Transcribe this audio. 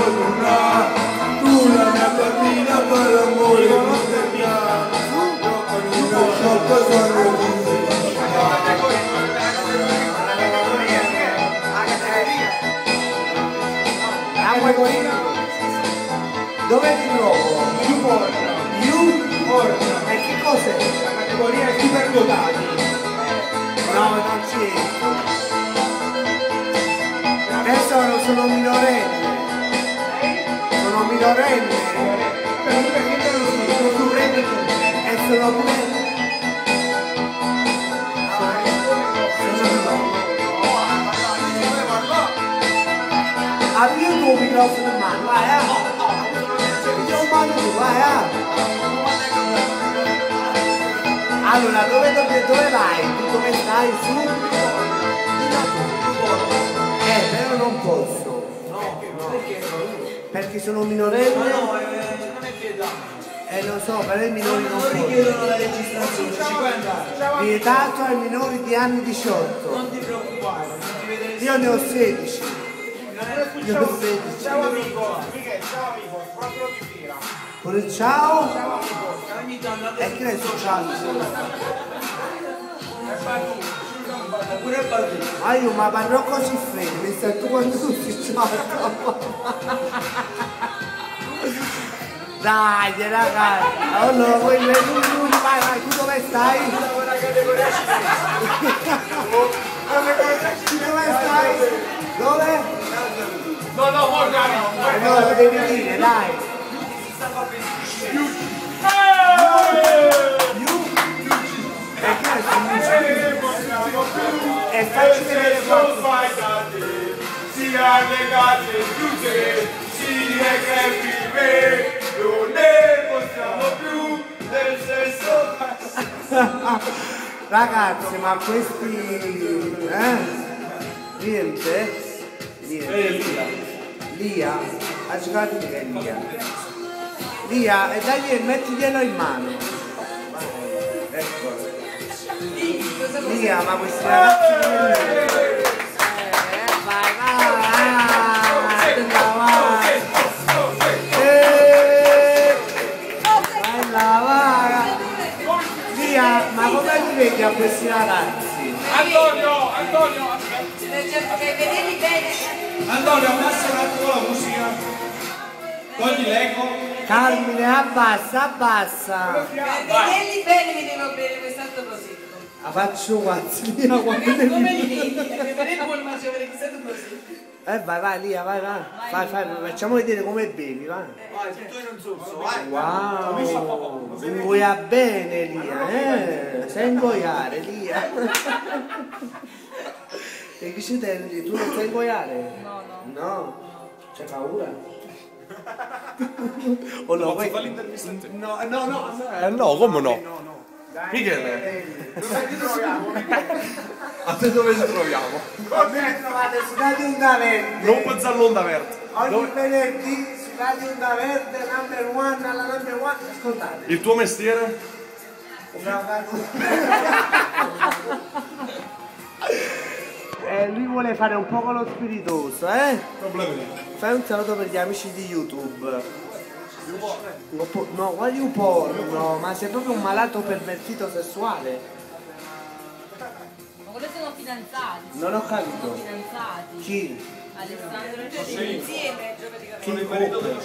buona, tu la mia bambina per l'amore non termina, non so cosa ne dove ti trovo? Youporn. E che cos'è? La categoria superdotati. No, non c'entro. Adesso non sono minorenne. Sono minorenne. Perché te lo prende tu? E sono pure... Avvio il tuo microfono in mano, vai io in mano tu, vai Allora, dove vai? Tu dove stai? Su? Però non posso. No, perché? Perché sono minorenne? Ma no, non è vietato. Lo so, però i minori non possono. Richiedono la registrazione, 50 anni. Vietato ai minori di anni 18. Non ti preoccupare, non ti vedere. Io ne ho 16. Io ne ho 16. Ciao amico, ciao amico, proprio di fila. Pure ciao. Ciao amico, ogni tanto E che ne succede? pure il bambino. Ma io ma parlo così freddo, mi stai tu quando tutti ciao. Dai ragazzi, allora vai, tu dove stai? Dove stai? Dove? No, guarda, No, lo devi dire, dai. E facci vedere sia legate chiuse, sia che vive, non ne possiamo più del stesso. Ragazzi, ma questi... Niente? Lia? Ha giocato che è Lia? Lia, e dagli, mettiglielo in mano. Ecco. Lia, ma questi ragazzi... Ma come li vedi a questi ragazzi? Antonio, Vederli bene. Antonio, abbassa un attimo la musica. Togli l'eco. Carmine, abbassa. Vederli bene mi devo bere quest'altro così. La faccio guazzina quando Come li vedi? Vedere come faccio vedere quest'altro così. vai Lia, vai. Fai, facciamo vedere come bevi, vai. Vai, tu non so, vai. Wow, ingoia bene Lia, sai ingoiare Lia. E chi si tendi? Tu non sai ingoiare? No. C'hai paura? O no, Posso fare l'intervista a te? No, come no? No. Michele, Dove ti troviamo? a te dove ci troviamo? A me trovate su Radio Onda Verde. Non pensare all'onda verde. Ogni venerdì su Radio Onda Verde, number one, alla number one, ascoltate. Il tuo mestiere? Lui vuole fare un po' lo spiritoso, Problemi. Fai un saluto per gli amici di YouTube. No, quali YouPorn? No, ma sei proprio un malato pervertito sessuale. Ma quelli sono fidanzati. Non ho capito. Fidanzati. Chi? Alessandro e Giorgio insieme, praticamente. Sono il marito dello